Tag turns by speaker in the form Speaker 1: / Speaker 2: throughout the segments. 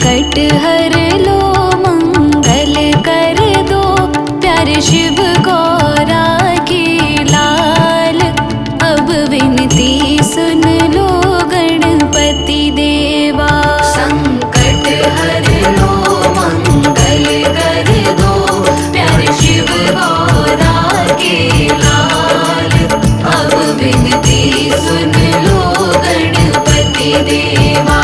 Speaker 1: संकट हर लो मंगल कर दो, प्यारे शिव गौरा के लाल। अब विनती सुन लो गणपति देवा। संकट हर लो मंगल कर दो, प्यारे शिव गौरा के लाल। अब विनती सुन लो गणपति देवा।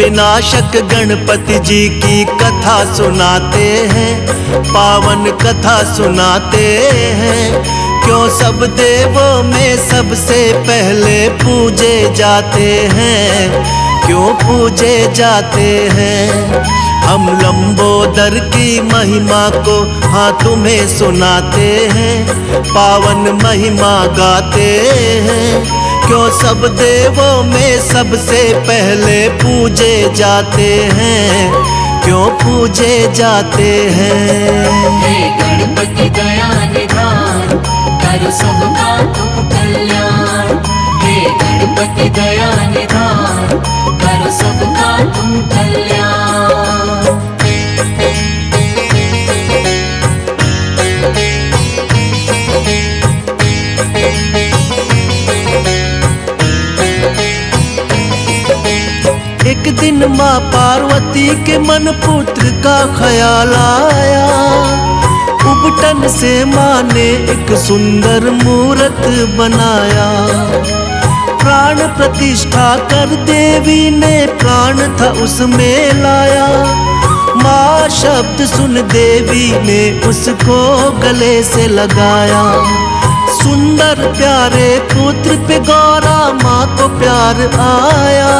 Speaker 2: विनाशक गणपति जी की कथा सुनाते हैं, पावन कथा सुनाते हैं। क्यों सब देवों में सबसे पहले पूजे जाते हैं, क्यों पूजे जाते हैं। हम लंबोदर की महिमा को हाँ तुम्हें सुनाते हैं, पावन महिमा गाते हैं। क्यों सब देवों में सबसे पहले पूजे जाते हैं, क्यों पूजे जाते हैं।
Speaker 3: हे गणपति दया निधान, करो सबका तुम कल्याण। हे गणपति दया निधान, करो सबका तुम कल्याण।
Speaker 2: एक दिन माँ पार्वती के मन पुत्र का ख्याल आया। उबटन से माँ ने एक सुंदर मूरत बनाया। प्राण प्रतिष्ठा कर देवी ने प्राण था उसमें लाया। माँ शब्द सुन देवी ने उसको गले से लगाया। सुंदर प्यारे पुत्र पे गौरा माँ को प्यार आया।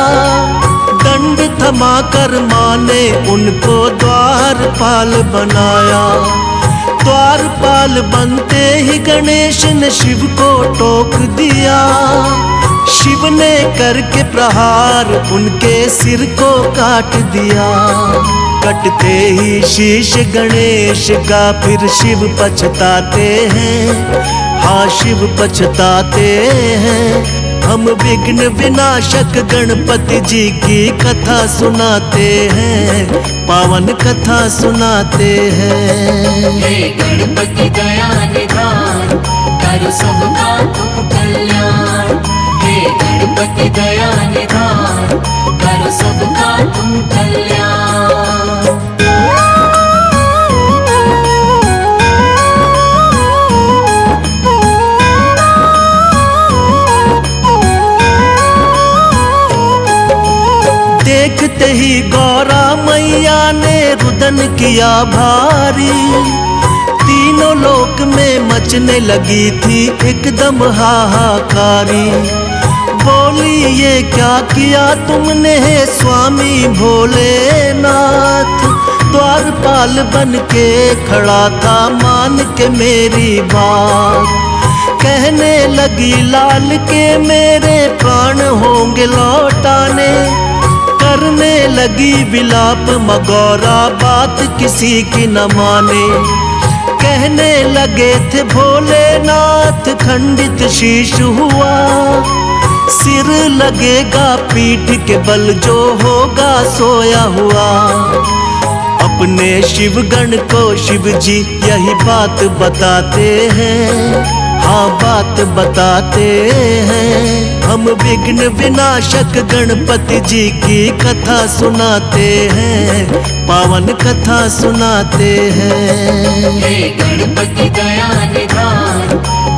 Speaker 2: दंड थमा कर माँ ने उनको द्वारपाल बनाया। द्वारपाल बनते ही गणेश ने शिव को टोक दिया। शिव ने करके प्रहार उनके सिर को काट दिया। कटते ही शीश गणेश का फिर शिव पछताते हैं, हाँ शिव पछताते हैं। हम विघ्न विनाशक गणपति जी की कथा सुनाते हैं, पावन कथा सुनाते हैं।
Speaker 3: हे गणपति दया निधान, करो सबका तुम कल्याण। हे गणपति दया निधान, करो सबका तुम कल्याण।
Speaker 2: देखते ही गौरा मैया ने रुदन किया भारी। तीनों लोक में मचने लगी थी एकदम हाहाकारी। बोली ये क्या किया तुमने स्वामी भोलेनाथ। द्वारपाल बन के खड़ा था मान के मेरी बात। कहने लगी लाल के मेरे प्राण होंगे लौटाने। करने लगी विलाप मगौरा बात किसी की न माने। कहने लगे थे भोलेनाथ खंडित शीश हुआ। सिर लगेगा पीठ के बल जो होगा सोया हुआ। अपने शिवगण को शिव जी यही बात बताते हैं, हाँ बात बताते हैं। हम विघ्न विनाशक गणपति जी की कथा सुनाते हैं, पावन कथा सुनाते हैं।
Speaker 3: हे गणपति दया निधान,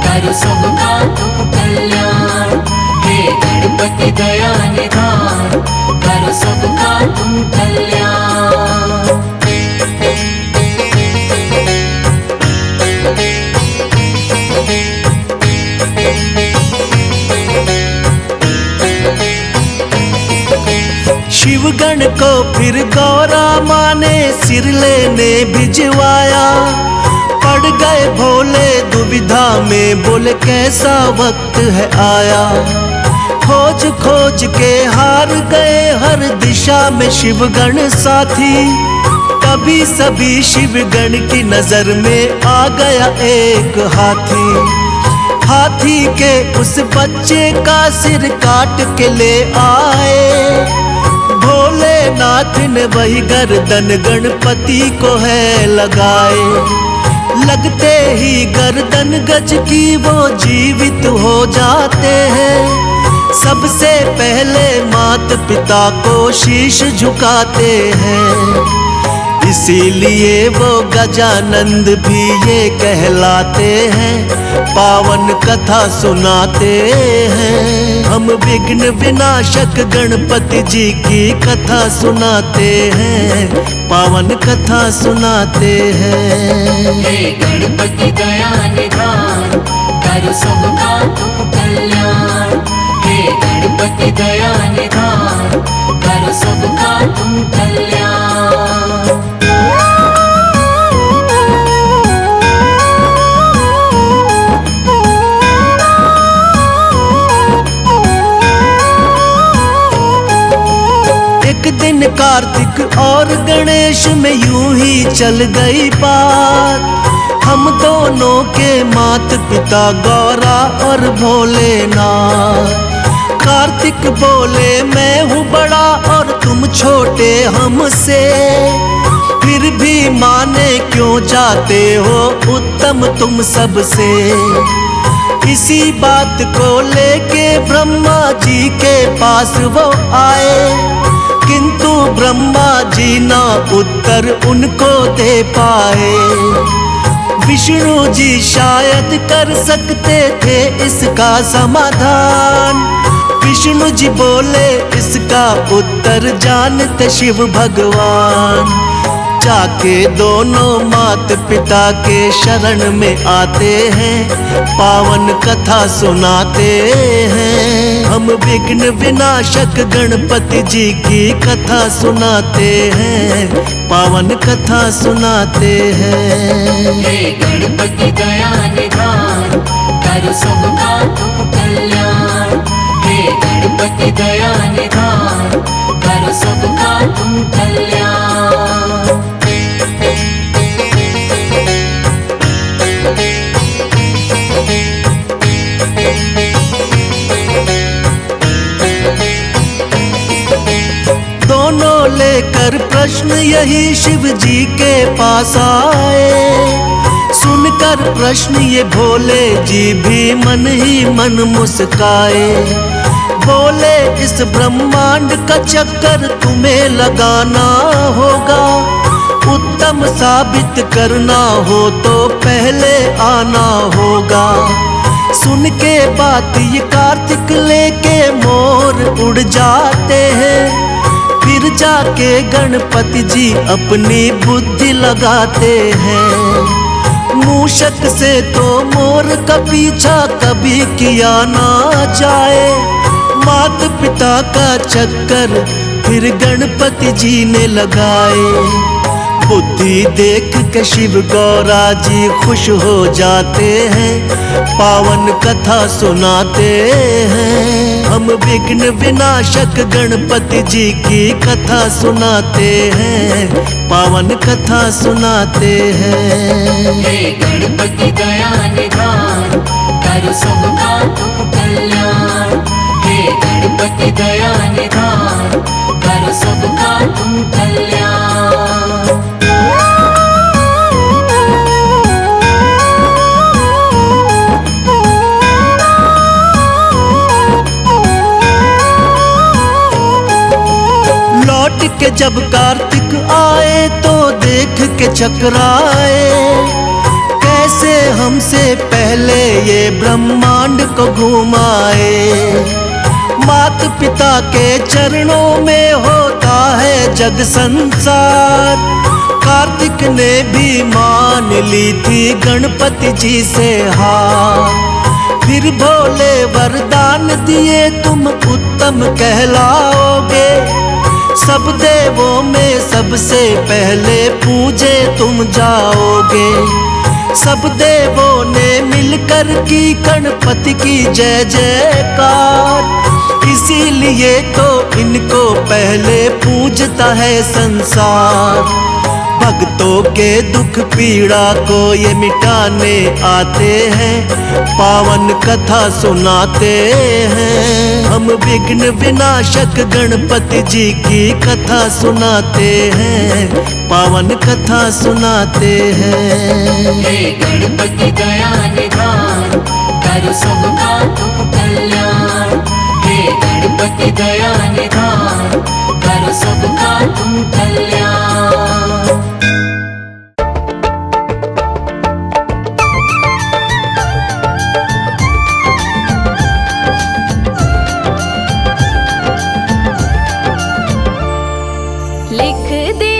Speaker 3: करो सबका तुम कल्याण। हे गणपति दया निधान, करो सबका तुम कल्याण।
Speaker 2: शिवगण को फिर गौरा माँ ने सिर लेने भिजवाया। पड़ गए भोले दुविधा में, बोले कैसा वक्त है आया। खोज खोज के हार गए हर दिशा में शिवगण साथी। तभी सभी शिवगण की नजर में आ गया एक हाथी। हाथी के उस बच्चे का सिर काट के ले आए। भोलेनाथ ने वही गर्दन गणपति को है लगाए। लगते ही गर्दन गज की वो जीवित हो जाते हैं। सबसे पहले माता पिता को शीश झुकाते हैं। इसीलिए वो गजानंद भी ये कहलाते हैं, पावन कथा सुनाते हैं। हम विघ्न विनाशक गणपति जी की कथा सुनाते हैं, पावन कथा सुनाते हैं।
Speaker 3: हे गणपति दया निधान, करो सबका तुम कल्याण। हे गणपति दया निधान, करो सबका तुम कल्याण।
Speaker 2: एक दिन कार्तिक और गणेश में यूं ही चल गई बात। हम दोनों के मात पिता गौरा और भोलेनाथ। कार्तिक बोले मैं हूँ बड़ा और तुम छोटे हमसे, फिर भी माने क्यों जाते हो उत्तम तुम सबसे। इसी बात को लेके ब्रह्मा जी के पास वो आए, किंतु ब्रह्मा जी ना उत्तर उनको दे पाए। विष्णु जी शायद कर सकते थे इसका समाधान। विष्णु जी बोले इसका उत्तर जानते शिव भगवान। जाके दोनों मात पिता के शरण में आते हैं, पावन कथा सुनाते हैं। हम विघ्न विनाशक गणपति जी की कथा सुनाते हैं, पावन कथा सुनाते हैं।
Speaker 3: हे गणपति दया निधान, करो सबका तुम कल्याण। हे गणपति दया निधान, करो सबका तुम कल्याण।
Speaker 2: दोनों लेकर प्रश्न यही शिव जी के पास आए। सुनकर प्रश्न ये भोले जी भी मन ही मन मुस्काए। बोले इस ब्रह्मांड का चक्कर तुम्हें लगाना होगा, उत्तम साबित करना हो तो पहले आना होगा। सुन के बात ये कार्तिक लेके मोर उड़ जाते हैं, फिर जाके गणपति जी अपनी बुद्धि लगाते हैं। मूषक से तो मोर का पीछा कभी किया ना जाए, मात पिता का चक्कर फिर गणपति जी ने लगाए। बुद्धि देख के शिव गौरा जी खुश हो जाते हैं, पावन कथा सुनाते हैं। हम विघ्न विनाशक गणपति जी की कथा सुनाते हैं, पावन कथा सुनाते हैं।
Speaker 3: हे गणपति दया निधान, करो सबका तुम कल्याण। हे गणपति दया निधान, करो सबका तुम कल्याण।
Speaker 2: लौट के जब कार्तिक आए तो देख के चकराए, कैसे हमसे पहले ये ब्रह्मांड को घुमाए। मात पिता के चरणों में होता है जग संसार। कार्तिक ने भी मान ली थी गणपति जी से हार। फिर भोले वरदान दिए तुम उत्तम कहलाओगे, सब देवों में सबसे पहले पूजे तुम जाओगे। सब देवों ने मिलकर की गणपति की जय जयकार, इसीलिए तो इनको पहले पूजता है संसार। भक्तों के दुख पीड़ा को ये मिटाने आते हैं, पावन कथा सुनाते हैं। हम विघ्न विनाशक गणपति जी की कथा सुनाते हैं, पावन कथा सुनाते हैं।
Speaker 3: हे गणपति दया निधान, करो सबका तुम कल्याण। हे गणपति दया निधान, करो सबका तुम कल्याण।
Speaker 1: लिख दे